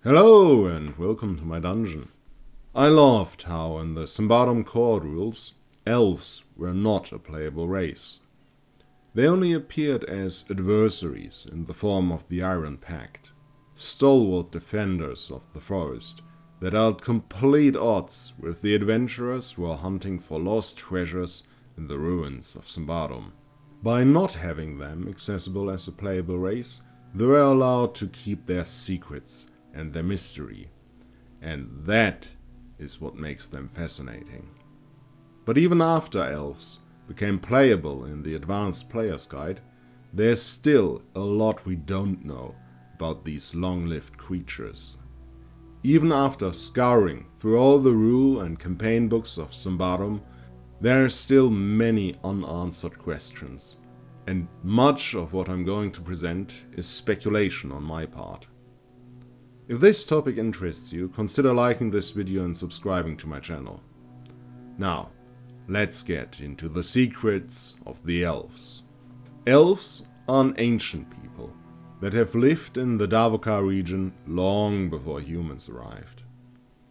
Hello and welcome to my dungeon. I loved how in the Symbaroum core rules, elves were not a playable race. They only appeared as adversaries in the form of the Iron Pact, stalwart defenders of the forest that are at complete odds with the adventurers who are hunting for lost treasures in the ruins of Symbaroum. By not having them accessible as a playable race, they were allowed to keep their secrets and their mystery, and that is what makes them fascinating. But even after elves became playable in the Advanced Player's Guide, there's still a lot we don't know about these long-lived creatures. Even after scouring through all the rule and campaign books of Symbaroum, there are still many unanswered questions, and much of what I'm going to present is speculation on my part. If this topic interests you, consider liking this video and subscribing to my channel. Now, let's get into the secrets of the elves. Elves are an ancient people that have lived in the Davokar region long before humans arrived.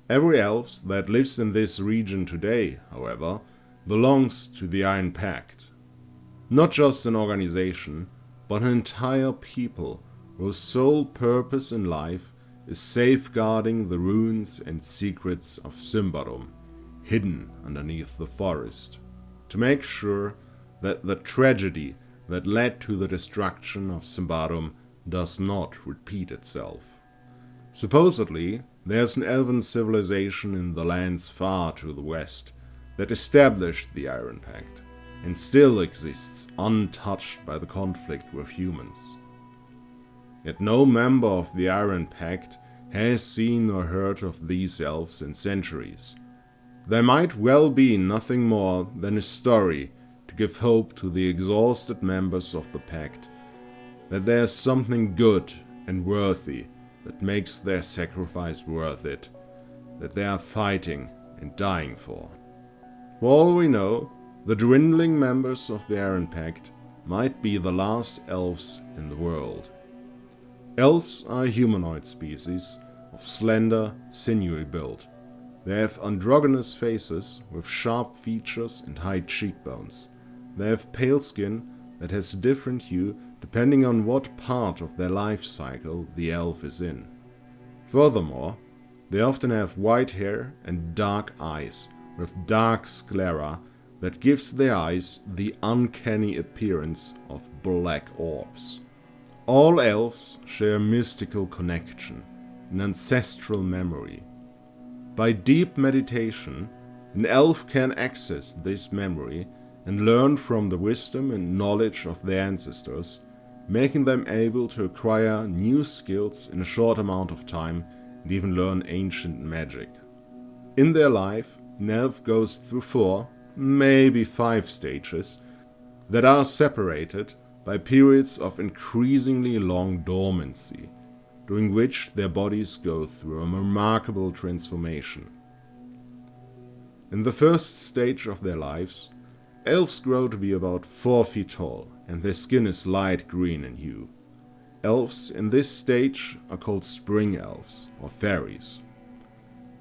Every elf that lives in this region today, however, belongs to the Iron Pact. Not just an organization, but an entire people whose sole purpose in life is safeguarding the ruins and secrets of Symbaroum, hidden underneath the forest, to make sure that the tragedy that led to the destruction of Symbaroum does not repeat itself. Supposedly, there's an elven civilization in the lands far to the west that established the Iron Pact, and still exists untouched by the conflict with humans. Yet no member of the Iron Pact has seen or heard of these elves in centuries. There might well be nothing more than a story to give hope to the exhausted members of the Pact that there's something good and worthy that makes their sacrifice worth it, that they are fighting and dying for. For all we know, the dwindling members of the Iron Pact might be the last elves in the world. Elves are a humanoid species of slender, sinewy build. They have androgynous faces with sharp features and high cheekbones. They have pale skin that has a different hue depending on what part of their life cycle the elf is in. Furthermore, they often have white hair and dark eyes with dark sclera that gives their eyes the uncanny appearance of black orbs. All elves share a mystical connection, an ancestral memory. By deep meditation, an elf can access this memory and learn from the wisdom and knowledge of their ancestors, making them able to acquire new skills in a short amount of time and even learn ancient magic. In their life, an elf goes through 4, maybe 5 stages that are separated by periods of increasingly long dormancy, during which their bodies go through a remarkable transformation. In the first stage of their lives, elves grow to be about 4 feet tall, and their skin is light green in hue. Elves in this stage are called spring elves, or fairies.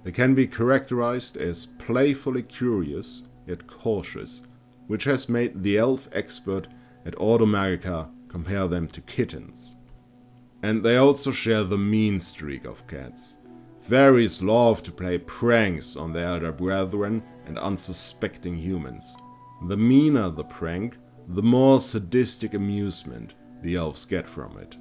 They can be characterized as playfully curious, yet cautious, which has made the elf expert at Automarica compare them to kittens. And they also share the mean streak of cats. Fairies love to play pranks on their elder brethren and unsuspecting humans. The meaner the prank, the more sadistic amusement the elves get from it.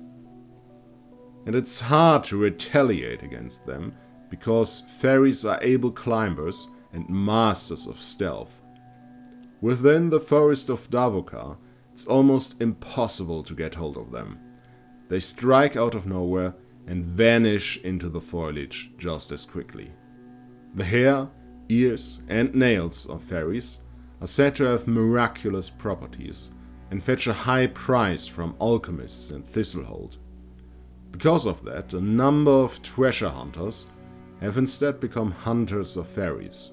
And it's hard to retaliate against them, because fairies are able climbers and masters of stealth. Within the forest of Davokar, it's almost impossible to get hold of them. They strike out of nowhere and vanish into the foliage just as quickly. The hair, ears, and nails of fairies are said to have miraculous properties and fetch a high price from alchemists and thistlehold. Because of that, a number of treasure hunters have instead become hunters of fairies.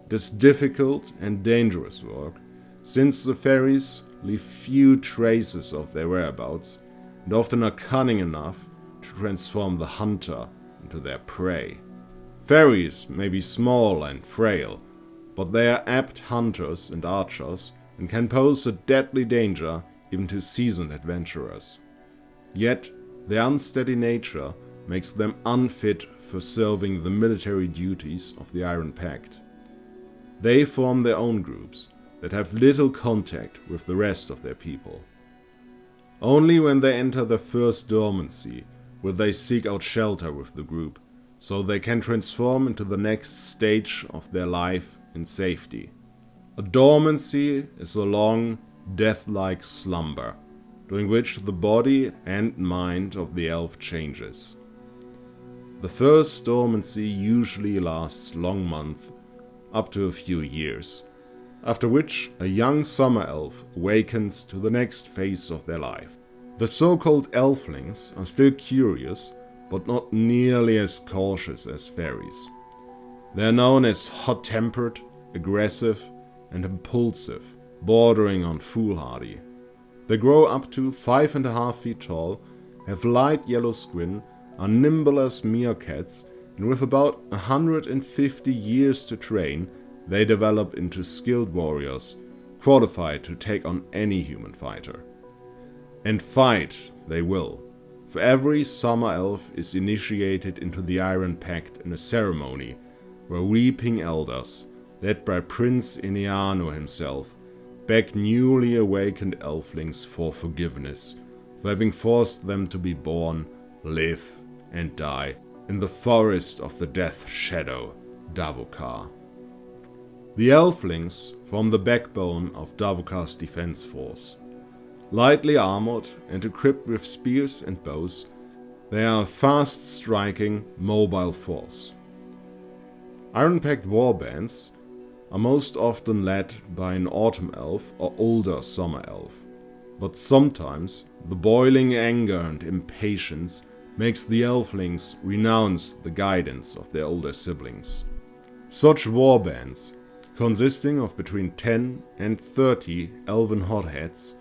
It is difficult and dangerous work, since the fairies leave few traces of their whereabouts and often are cunning enough to transform the hunter into their prey. Fairies may be small and frail, but they are apt hunters and archers and can pose a deadly danger even to seasoned adventurers. Yet, their unsteady nature makes them unfit for serving the military duties of the Iron Pact. They form their own groups that have little contact with the rest of their people. Only when they enter the first dormancy will they seek out shelter with the group, so they can transform into the next stage of their life in safety. A dormancy is a long, death-like slumber, during which the body and mind of the elf changes. The first dormancy usually lasts long months, up to a few years, after which a young summer elf awakens to the next phase of their life. The so-called elflings are still curious, but not nearly as cautious as fairies. They are known as hot-tempered, aggressive, and impulsive, bordering on foolhardy. They grow up to 5.5 feet tall, have light yellow skin, are nimble as meerkats, and with about 150 years to train, they develop into skilled warriors, qualified to take on any human fighter. And fight they will, for every summer elf is initiated into the Iron Pact in a ceremony where weeping elders, led by Prince Ineano himself, beg newly awakened elflings for forgiveness for having forced them to be born, live, and die in the forest of the death shadow, Davokar. The elflings form the backbone of Davokar's defense force. Lightly armored and equipped with spears and bows, they are a fast-striking, mobile force. Iron Pact warbands are most often led by an autumn elf or older summer elf, but sometimes the boiling anger and impatience makes the elflings renounce the guidance of their older siblings. Such warbands, consisting of between 10 and 30 elven hotheads,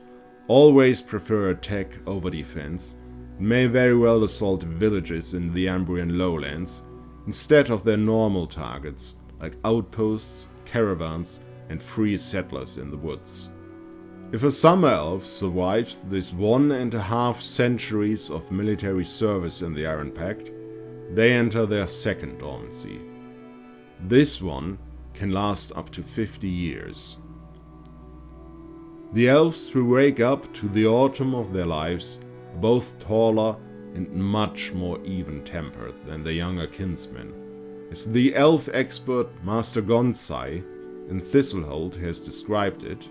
always prefer attack over defense, and may very well assault villages in the Ambrian lowlands instead of their normal targets like outposts, caravans, and free settlers in the woods. If a summer elf survives this 1.5 centuries of military service in the Iron Pact, they enter their second dormancy. This one can last up to 50 years. The elves who wake up to the autumn of their lives are both taller and much more even-tempered than their younger kinsmen. As the elf expert Master Gonsai in Thistlehold has described it,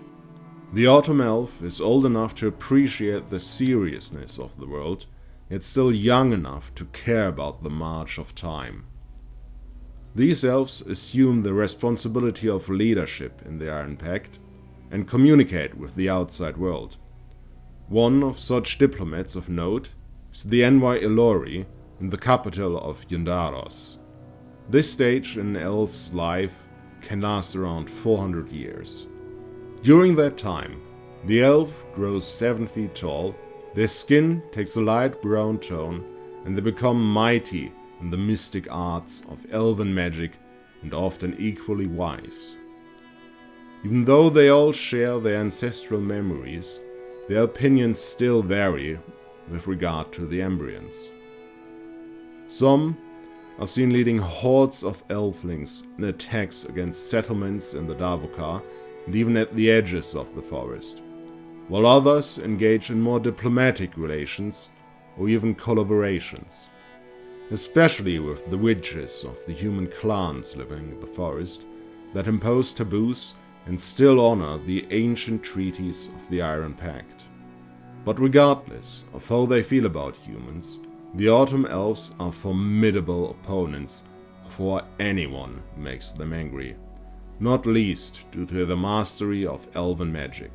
the autumn elf is old enough to appreciate the seriousness of the world, yet still young enough to care about the march of time. These elves assume the responsibility of leadership in the Iron Pact and communicate with the outside world. One of such diplomats of note is the Envoy Ilori in the capital of Yndaros. This stage in an elf's life can last around 400 years. During that time, the elf grows 7 feet tall, their skin takes a light brown tone, and they become mighty in the mystic arts of elven magic and often equally wise. Even though they all share their ancestral memories, their opinions still vary with regard to the Ambrians. Some are seen leading hordes of elflings in attacks against settlements in the Davokar and even at the edges of the forest, while others engage in more diplomatic relations or even collaborations, especially with the witches of the human clans living in the forest that impose taboos and still honor the ancient treaties of the Iron Pact. But regardless of how they feel about humans, the Autumn Elves are formidable opponents for anyone who makes them angry, not least due to their mastery of elven magic.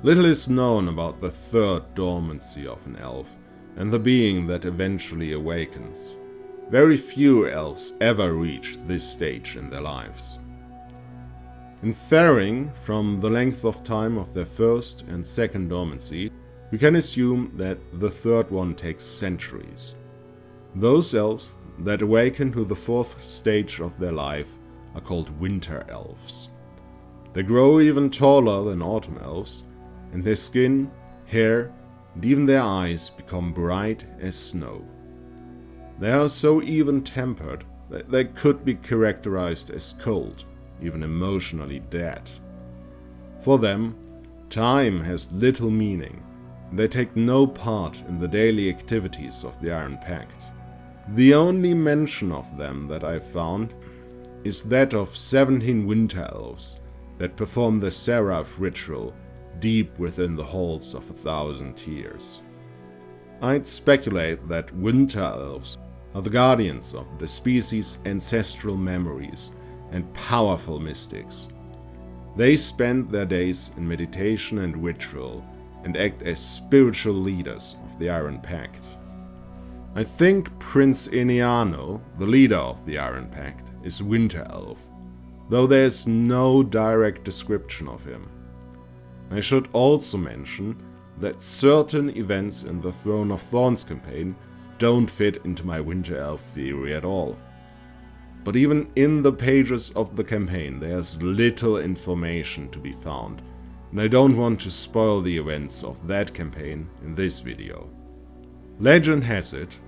Little is known about the third dormancy of an elf and the being that eventually awakens. Very few elves ever reach this stage in their lives. Inferring from the length of time of their first and second dormancy, we can assume that the third one takes centuries. Those elves that awaken to the fourth stage of their life are called winter elves. They grow even taller than autumn elves, and their skin, hair, and even their eyes become bright as snow. They are so even-tempered that they could be characterized as cold, even emotionally dead. For them, time has little meaning, and they take no part in the daily activities of the Iron Pact. The only mention of them that I found is that of 17 winter elves that perform the Seraph ritual deep within the halls of 1,000 Tears. I'd speculate that winter elves are the guardians of the species' ancestral memories and powerful mystics. They spend their days in meditation and ritual and act as spiritual leaders of the Iron Pact. I think Prince Eniano, the leader of the Iron Pact, is Winter Elf, though there is no direct description of him. I should also mention that certain events in the Throne of Thorns campaign don't fit into my Winter Elf theory at all. But even in the pages of the campaign there's little information to be found, and I don't want to spoil the events of that campaign in this video. Legend has it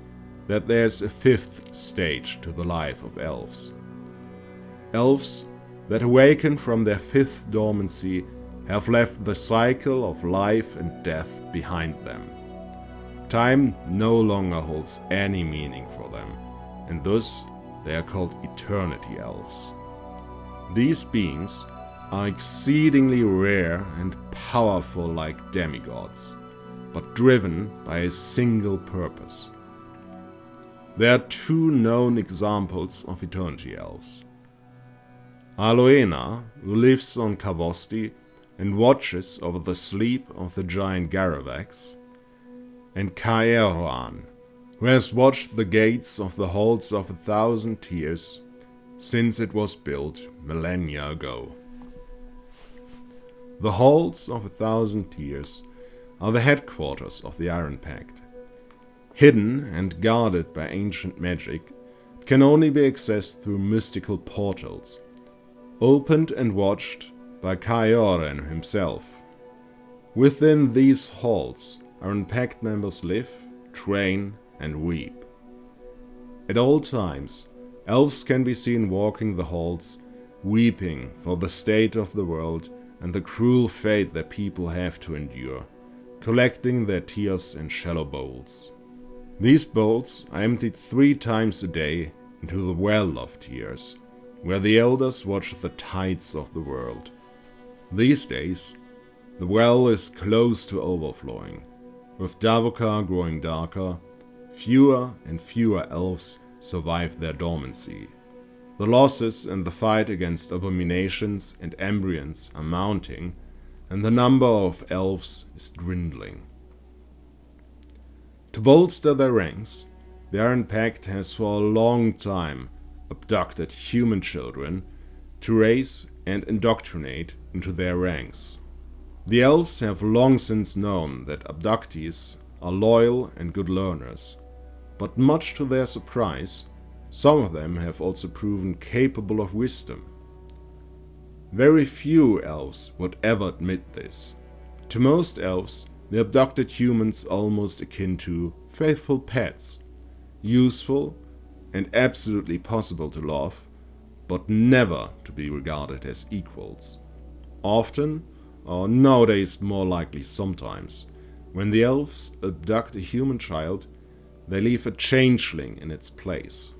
that there's a fifth stage to the life of elves. Elves that awaken from their fifth dormancy have left the cycle of life and death behind them. Time no longer holds any meaning for them, and thus they are called Eternity Elves. These beings are exceedingly rare and powerful like demigods, but driven by a single purpose. There are two known examples of Eternity Elves. Aloena, who lives on Kavosti and watches over the sleep of the giant Garavax, and Kaeroan, who has watched the gates of the halls of 1,000 Tears since it was built millennia ago. The halls of 1,000 Tears are the headquarters of the Iron Pact. Hidden and guarded by ancient magic, it can only be accessed through mystical portals, opened and watched by Kaeroan himself. Within these halls, Iron Pact members live, train, and weep. At all times, elves can be seen walking the halls, weeping for the state of the world and the cruel fate their people have to endure, collecting their tears in shallow bowls. These bowls are emptied 3 times a day into the Well of Tears, where the elders watch the tides of the world. These days, the well is close to overflowing. With Davokar growing darker, fewer and fewer elves survive their dormancy. The losses in the fight against abominations and embryons are mounting, and the number of elves is dwindling. To bolster their ranks, the Iron Pact has for a long time abducted human children to raise and indoctrinate into their ranks. The elves have long since known that abductees are loyal and good learners, but much to their surprise, some of them have also proven capable of wisdom. Very few elves would ever admit this. To most elves, the abducted humans are almost akin to faithful pets, useful and absolutely possible to love, but never to be regarded as equals. Often, or nowadays more likely sometimes, when the elves abduct a human child, they leave a changeling in its place.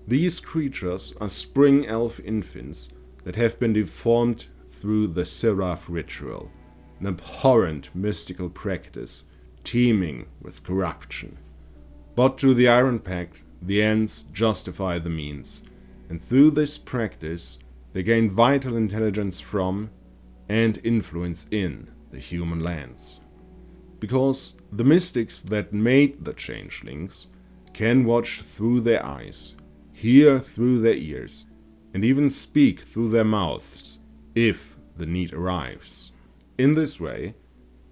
These creatures are spring elf infants that have been deformed through the Seraph ritual, an abhorrent mystical practice teeming with corruption. But to the Iron Pact, the ends justify the means, and through this practice they gain vital intelligence from and influence in the human lands. Because the mystics that made the changelings can watch through their eyes, hear through their ears, and even speak through their mouths if the need arrives. In this way,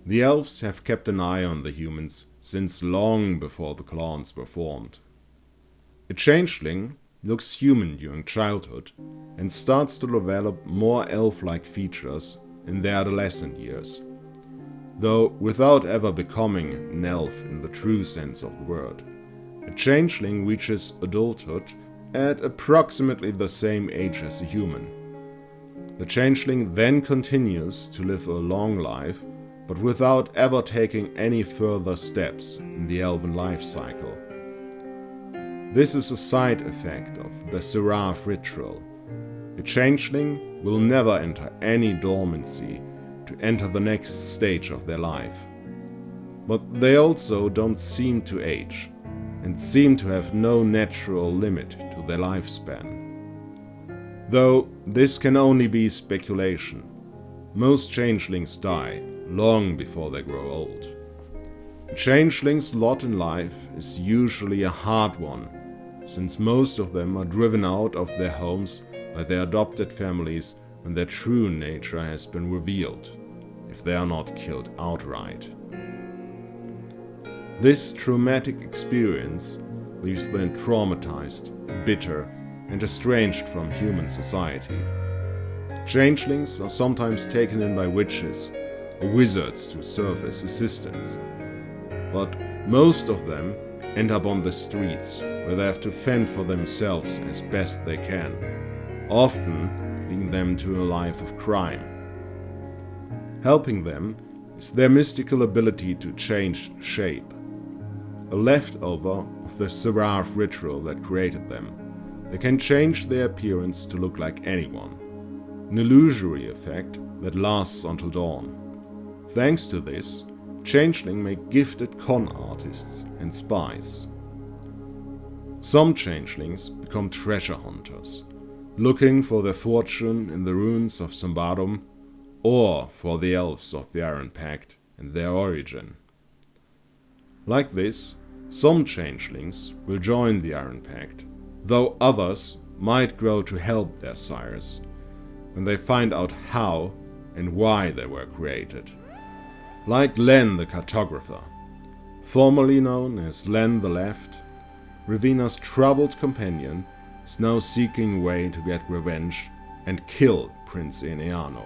the elves have kept an eye on the humans since long before the clans were formed. A changeling looks human during childhood and starts to develop more elf-like features in their adolescent years, though without ever becoming an elf in the true sense of the word. A changeling reaches adulthood at approximately the same age as a human. The changeling then continues to live a long life, but without ever taking any further steps in the elven life cycle. This is a side effect of the Seraph ritual. A changeling will never enter any dormancy to enter the next stage of their life. But they also don't seem to age, and seem to have no natural limit to their lifespan. Though this can only be speculation. Most changelings die long before they grow old. A changeling's lot in life is usually a hard one, since most of them are driven out of their homes by their adopted families when their true nature has been revealed, if they are not killed outright. This traumatic experience leaves them traumatized, bitter, and estranged from human society. Changelings are sometimes taken in by witches or wizards to serve as assistants, but most of them end up on the streets where they have to fend for themselves as best they can, often leading them to a life of crime. Helping them is their mystical ability to change shape, a leftover of the Seraph ritual that created them. They can change their appearance to look like anyone, an illusory effect that lasts until dawn. Thanks to this, changeling make gifted con artists and spies. Some changelings become treasure hunters, looking for their fortune in the ruins of Symbaroum or for the elves of the Iron Pact and their origin. Like this, some changelings will join the Iron Pact, though others might grow to help their sires when they find out how and why they were created. Like Len the Cartographer, formerly known as Len the Left, Ravina's troubled companion is now seeking a way to get revenge and kill Prince Eneano.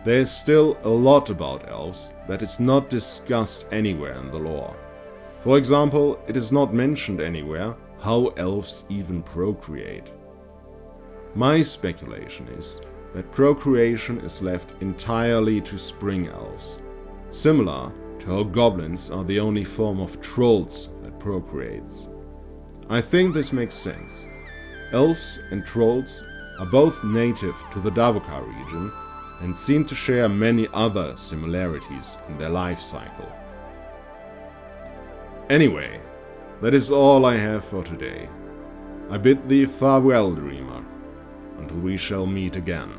There is still a lot about elves that is not discussed anywhere in the lore. For example, it is not mentioned anywhere how elves even procreate. My speculation is that procreation is left entirely to spring elves, similar to how goblins are the only form of trolls that procreates. I think this makes sense. Elves and trolls are both native to the Davokar region and seem to share many other similarities in their life cycle. Anyway, that is all I have for today. I bid thee farewell, dreamer, until we shall meet again.